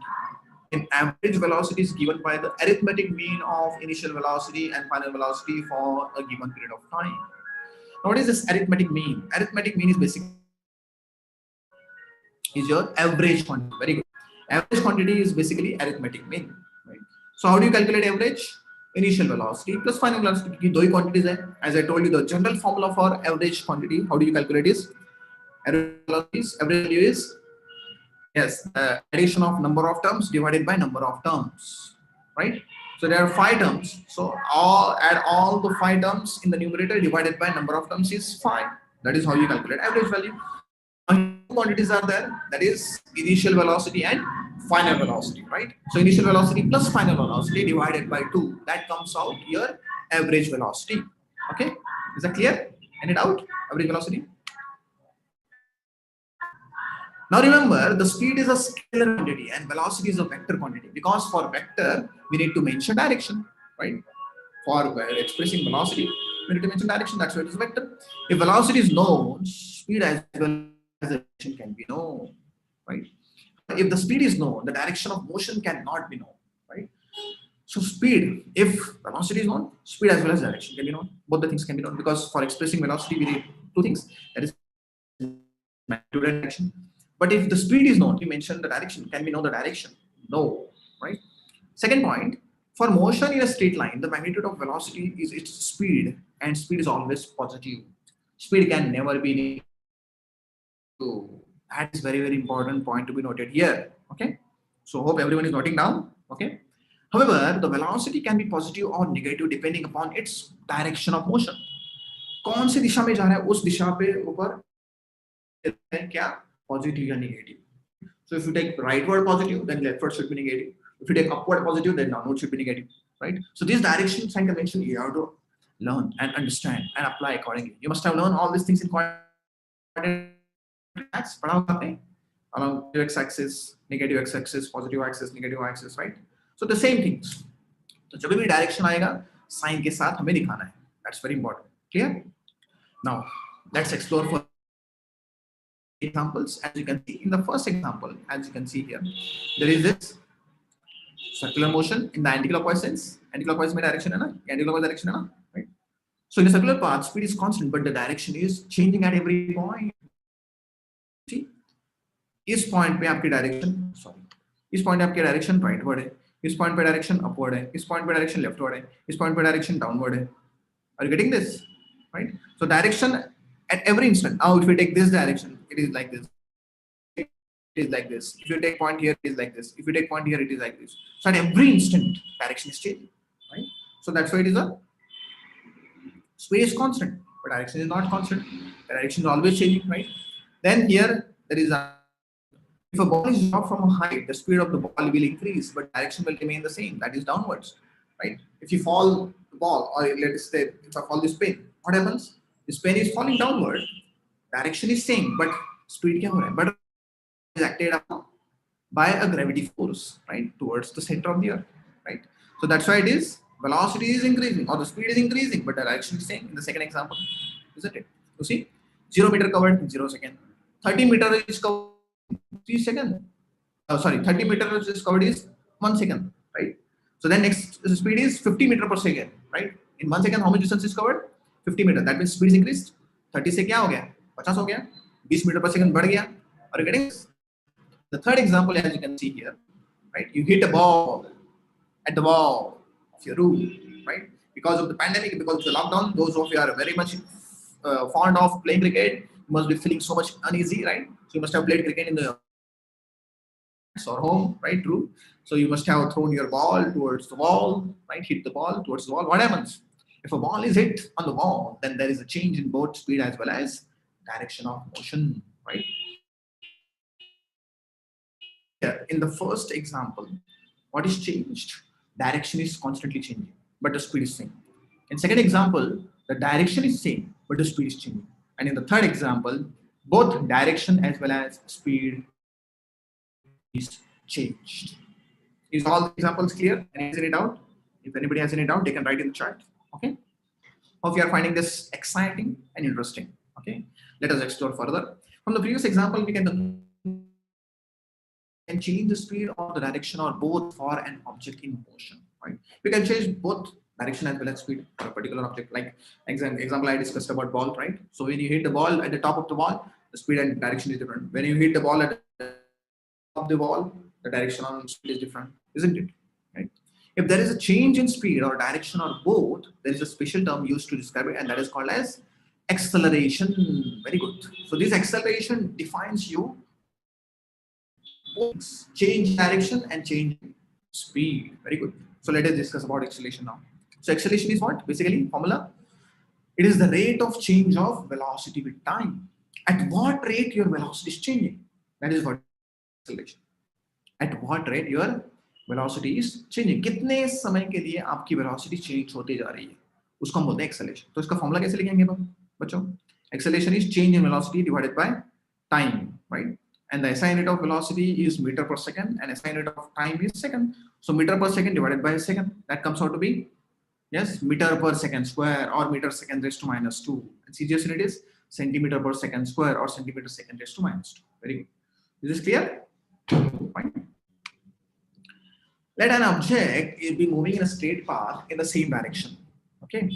in average velocity is given by the arithmetic mean of initial velocity and final velocity for a given period of time. Now, what is this arithmetic mean? Arithmetic mean is basically is your average quantity. Very good. Average quantity is basically arithmetic mean, right? So how do you calculate average? Initial velocity plus final velocity. की दो ही quantities है. As I told you, the general formula for average quantity, how do you calculate is average value is yes, addition of number of terms divided by number of terms, right? So there are 5 terms. So add all the 5 terms in the numerator divided by number of terms is 5. That is how you calculate average value. Quantities are there, that is initial velocity and final velocity, right? So initial velocity plus final velocity divided by 2, that comes out your average velocity. Okay, is that clear? Any doubt? Average velocity. Now remember, the speed is a scalar quantity and velocity is a vector quantity, because for vector we need to mention direction, right? For expressing velocity we need to mention direction, that's why it is a vector. If velocity is known, speed as well as the direction can be known, right? If the speed is known, the direction of motion cannot be known, right? So speed, if velocity is known, speed as well as direction can be known. Both the things can be known, because for expressing velocity we need 2 things, that is magnitude and direction. But if the speed is known, we mention the direction. Can we know the direction? No, right? Second point, for motion in a straight line, the magnitude of velocity is its speed, and speed is always positive. Speed can never be negative. So that is very, very important point to be noted here. Okay, so hope everyone is noting down. Okay, however, the velocity can be positive or negative depending upon its direction of motion. कौन सी दिशा में जा रहा है, उस दिशा पे ऊपर क्या positive or negative. So if you take rightward positive, then leftward should be negative. If you take upward positive, then downward should be negative, right? So these directions and dimensions you have to learn and understand and apply accordingly. You must have learned all these things in coordinate maths. Along x-axis, negative x-axis, positive axis, negative axis, right? So the same things. So जब भी direction आएगा, sign के साथ हमें दिखाना है. That's very important. Clear? Now let's explore for examples. As you can see in the first example, as you can see here, there is this circular motion in the anti-clockwise sense. Anti-clockwise direction है ना? Anti-clockwise direction है ना? Right? So in a circular path, speed is constant, but the direction is changing at every point. See, इस point पे आपकी direction, sorry, इस point पे आपकी direction rightward है, इस point पे direction upward है, इस point पे direction leftward है, इस point पे direction downward है. Are you getting this? Right? So direction at every instant. Now, if we take this direction, it is like this. It is like this. If you take point here, it is like this. If you take point here, it is like this. So at every instant, direction is changing, right? So that's why it is a speed is constant, but direction is not constant. The direction is always changing, right? Then here there is a If a ball is dropped from a height, the speed of the ball will increase, but direction will remain the same, that is downwards, right? If you fall the ball, or let's say if I fall this pin, what happens? This pin is falling downward, direction is same, but speed kya ho raha hai? But is acted upon by a gravity force, right, towards the center of the earth, right? So that's why it is velocity is increasing or the speed is increasing, but the direction is same in the second example, isn't it? You see, 0 meter covered in 0 seconds, 30 meter is covered in 3 seconds. Sorry, 30 meters is covered is 1 second, right? So then next speed is 50 meter per second, right? In 1 second, how much distance is covered? 50 meter. That means speed is increased. 30 से क्या हो गया? 50 हो गया. 20 meter per second बढ़ गया. Are you getting this? The third example, as you can see here, right? You hit a ball at the wall of your room, right? Because of the pandemic, because of the lockdown, those of you are very much fond of playing cricket, you must be feeling so much uneasy, right? So you must have played cricket in the or home, right? True. So you must have thrown your ball towards the wall, right? Hit the ball towards the wall. What happens? If a ball is hit on the wall, then there is a change in both speed as well as direction of motion, right? In the first example, what is changed? Direction is constantly changing, but the speed is same. In second example, the direction is same, but the speed is changing. And in the third example, both direction as well as speed is changed. Is all the examples clear? Any has any doubt? If anybody has any doubt, they can write in the chat. Okay. Hope you are finding this exciting and interesting. Okay. Let us explore further. From the previous example, we can change the speed or the direction or both for an object in motion. Right. We can change both direction as well as speed for a particular object. Like example I discussed about ball, right? So when you hit the ball at the top of the ball, the speed and direction is different. When you hit the ball at the top of the wall, the direction and speed is different, isn't it? Right? If there is a change in speed or direction or both, there is a special term used to describe it, and that is called as acceleration. Very good. So this acceleration defines you change direction and change speed. Very good. So let us discuss about acceleration now. So acceleration is what? Basically, formula. It is the rate of change of velocity with time. At what rate your velocity is changing? That is what acceleration. At what rate your velocity is changing. कितने समय के लिए आपकी velocity change होते जा रही है, उसको हम बोलते हैं acceleration. तो इसका formula कैसे लिखेंगे बच्चों? Acceleration is change in velocity divided by time, right? And the SI unit of velocity is meter per second, and SI unit of time is second. So meter per second divided by a second, that comes out to be, yes, meter per second square or meter second raised to minus 2. And CGS unit is centimeter per second square or centimeter second raised to minus 2. Very good. Is this clear? Fine. Let an object be moving in a straight path in the same direction. Okay,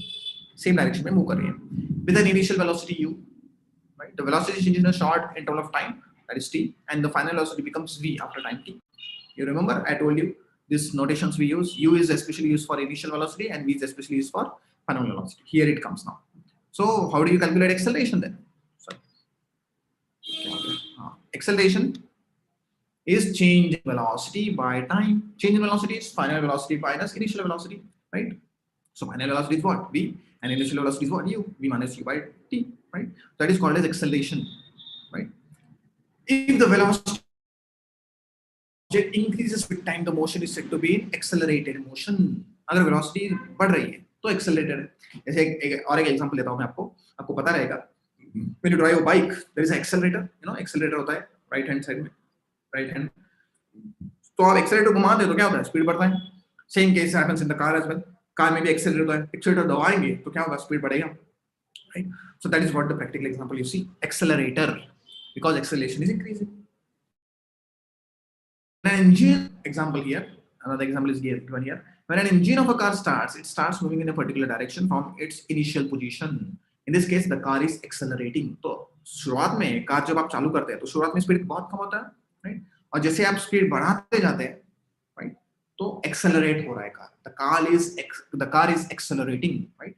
same direction में move कर रही है with an initial velocity u. Right, the velocity changes in a short interval of time, that is t, and the final velocity becomes v after time t. You remember I told you these notations we use. U is especially used for initial velocity and v is especially used for final velocity. Here it comes now. So how do you calculate acceleration then? Sorry. Acceleration is change in velocity by time. Change in velocity is final velocity minus initial velocity, right? So final velocity is what? V, and initial velocity is what? U. V minus U by T, right? That is called as acceleration, right? If the velocity object increases with time, the motion is said to be in accelerated motion. अगर velocity बढ़ रही है तो accelerated है. जैसे एक example लेता हूँ मैं आपको पता रहेगा. When you drive a bike, there is an accelerator. You know, accelerator होता है right hand side में. Right hand. तो आप एक्सेलरेटर घुमाते हो तो क्या होता है? स्पीड बढ़ता है. Same case happens in the car as well. Car में भी एक्सेलरेटर होता है. एक्सेलरेटर दबाएंगे तो क्या होगा? स्पीड बढ़ेगा. Right? So that is what the practical example you see. Accelerator, because acceleration is increasing. An engine example here. Another example is given here. When an engine of a car starts, it starts moving in a particular direction from its initial position. In this case, the car is accelerating. तो शुरुआत में car जब आप चालू करते हैं तो शुरुआत में स्पीड बहुत कम होता है, राइट? और जैसे आप स्पीड बढ़ाते जाते हैं, राइट, तो एक्सेलरेट हो रहा है car. The car is accelerating, right?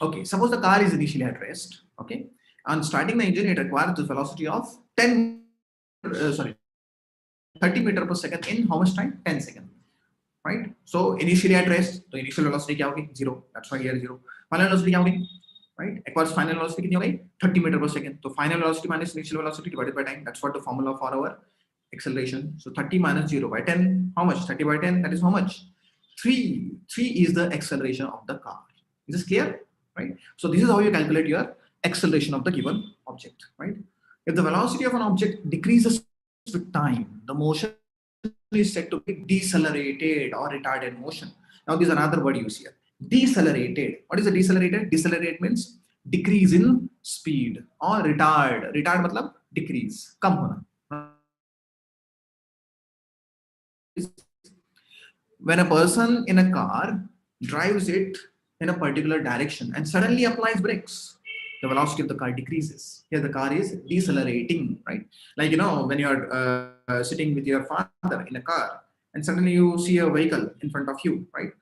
Okay, suppose the car is initially at rest. Okay, on starting the engine, it requires the velocity of 30 meter per second in how much time? 10 seconds, right? So initially at rest, the initial velocity क्या होगी? 0. That's why here 0. Final velocity क्या होगी? right? Aqua's final velocity कितनी हो गई 30 meter per second. So final velocity minus initial velocity divided by time. That's what the formula for our acceleration. So 30 minus 0 by 10. How much? 30 by 10. That is how much? 3. 3 is the acceleration of the car. Is this clear? Right? So this is how you calculate your acceleration of the given object. Right? If the velocity of an object decreases with time, the motion is said to be decelerated or retarded motion. Now there's another word used here. Decelerated. What is a decelerated? Decelerate means decrease in speed or retard. Retard मतलब decrease, कम होना. When a person in a car drives it in a particular direction and suddenly applies brakes, the velocity of the car decreases. Here the car is decelerating, right? Like, you know, when you are sitting with your father in a car and suddenly you see a vehicle in front of you, right?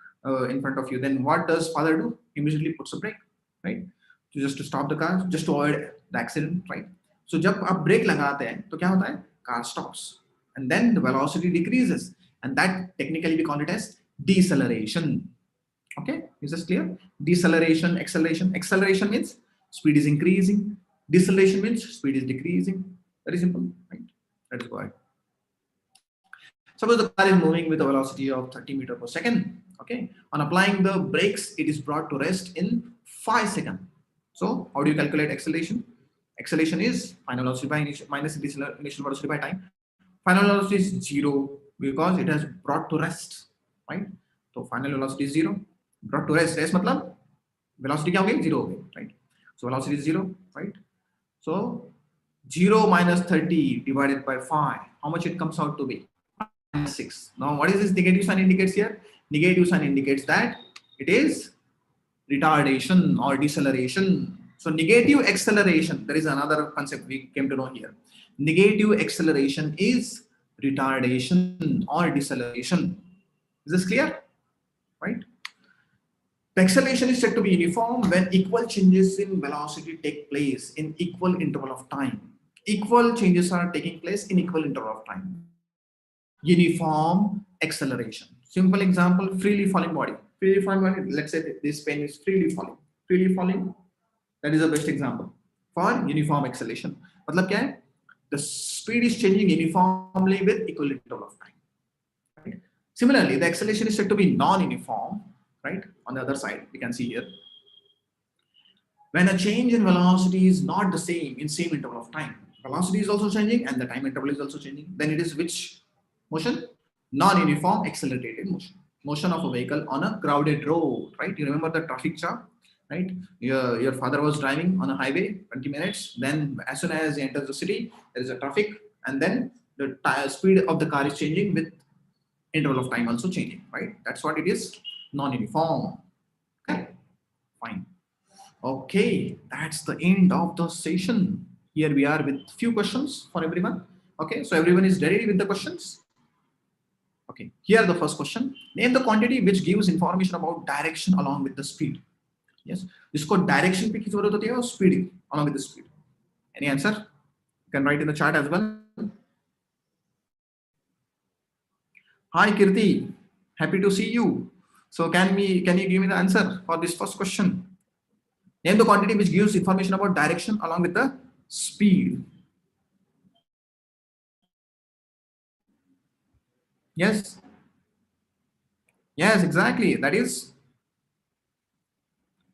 In front of you, then what does father do? He immediately puts a brake, right? Just to stop the car, just to avoid the accident, right? So जब आप brake लगाते हैं तो क्या होता है? Car stops and then the velocity decreases, and that technically we call it as deceleration. Okay, is this clear? Deceleration, acceleration. Acceleration means speed is increasing. Deceleration means speed is decreasing. Very simple, right? Let's go ahead. Suppose the car is moving with a velocity of 30 meters per second. Okay, on applying the brakes, it is brought to rest in 5 seconds. So, how do you calculate acceleration? Acceleration is final velocity by minus initial velocity by time. Final velocity is 0 because it has brought to rest, right? So final velocity is 0. Brought to rest. Rest मतलब velocity क्या हो गई? 0 हो गई, right? So velocity is 0, right? So 0 minus 30 divided by 5. How much it comes out to be? 6. Now what is this negative sign indicates here? Negative sign indicates that it is retardation or deceleration. So negative acceleration, there is another concept we came to know here. Negative acceleration is retardation or deceleration. Is this clear? Right? The acceleration is said to be uniform when equal changes in velocity take place in equal interval of time. Equal changes are taking place in equal interval of time. Uniform acceleration. Simple example, freely falling body. Freely falling body, let's say this pen is freely falling. Freely falling, that is the best example for uniform acceleration. मतलब क्या है? The speed is changing uniformly with equal interval of time. Right? Similarly, the acceleration is said to be non-uniform. Right? On the other side, we can see here. When a change in velocity is not the same in same interval of time, velocity is also changing and the time interval is also changing, then it is which motion? Non-uniform accelerated motion. Motion of a vehicle on a crowded road, right? You remember the traffic chart, right? Your father was driving on a highway, 20 minutes. Then as soon as he enters the city, there is a traffic, and then the speed of the car is changing with interval of time also changing, right? That's what it is, non-uniform. Okay, fine. Okay, that's the end of the session. Here we are with few questions for everyone. Okay, so everyone is ready with the questions? Okay, here the first question. Name the quantity which gives information about direction along with the speed. Yes, इसको direction पे की जरूरत होती है और speed along with the speed. Any answer? You can write in the chat as well. Hi Kirti, happy to see you. So can you give me the answer for this first question? Name the quantity which gives information about direction along with the speed. Yes. Yes, exactly. That is.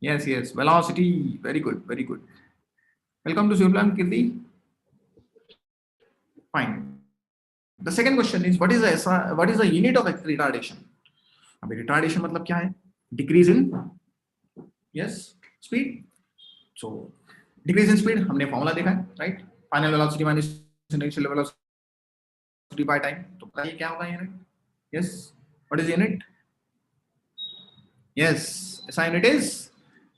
Yes, yes. Velocity. Very good. Very good. Welcome to Swiflearn, Kirti. Fine. The second question is what is the unit of retardation? अभी retardation मतलब क्या है? Decrease in yes speed. So decrease in speed हमने formula देखा है, right? Final velocity minus initial velocity by time. तो बताइए क्या होगा unit? Yes. What is the unit? Yes. SI unit is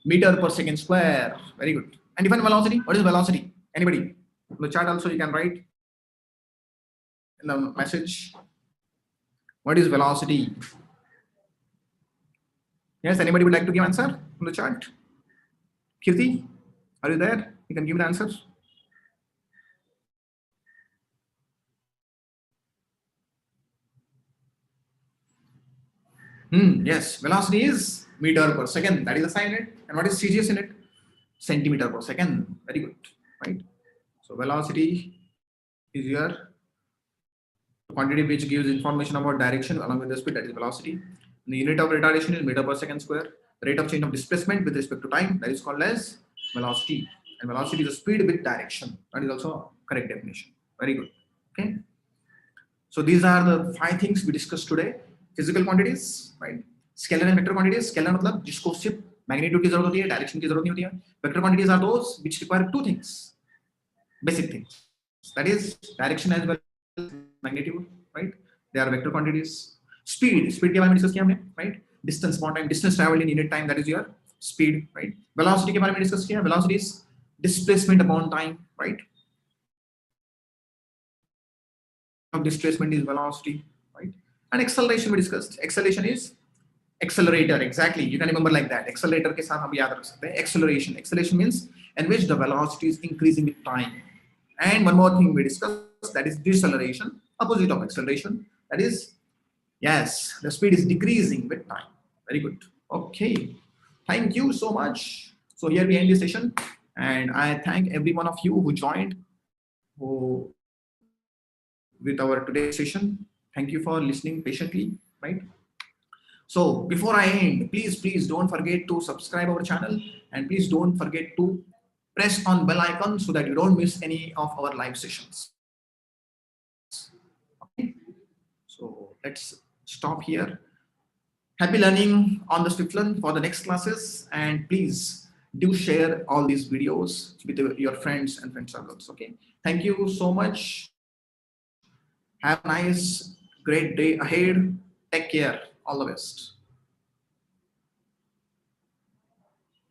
meter per second square. Very good. And define velocity. What is velocity? Anybody? In the chat also you can write in the message. What is velocity? Yes, anybody would like to give answer in the chat? Kirti, are you there? You can give the answer. Yes, velocity is meter per second. That is the SI unit. And what is CGS unit? centimeter per second. Very good, right? So velocity is your quantity which gives information about direction along with the speed, that is velocity. And the unit of retardation is meter per second square. The rate of change of displacement with respect to time, that is called as velocity. And velocity is the speed with direction. That is also a correct definition. Very good. Okay. So these are the 5 things we discussed today. Physical quantities, right? Scalar and vector quantities. Scalar मतलब जिसको सिर्फ magnitude की जरूरत होती है, direction की जरूरत नहीं होती है. Vector quantities are those which require 2 things, basic things. That is direction as well as magnitude, right? They are vector quantities. Speed के बारे में discuss किया हमने, right? Distance, small time, distance traveled in unit time, that is your speed, right? Velocity के बारे में discuss किया. Velocity is displacement upon time, right? Of displacement is velocity, right? And acceleration we discussed. Acceleration is accelerator, exactly. You can remember like that. Accelerator के साथ हम याद रख सकते हैं. Acceleration. Acceleration means in which the velocity is increasing with time. And one more thing we discussed, that is deceleration, opposite of acceleration. That is, yes, the speed is decreasing with time. Very good. Okay. Thank you so much. So here we end this session, and I thank every one of you who joined, who with our today's session. Thank you for listening patiently, right? So before I end, please don't forget to subscribe our channel, and please don't forget to press on bell icon so that you don't miss any of our live sessions. Okay. So let's stop here. Happy learning on the Swiflearn for the next classes, and please do share all these videos with your friends and friend circles. Okay. Thank you so much. Have a nice, great day ahead. Take care. All the best.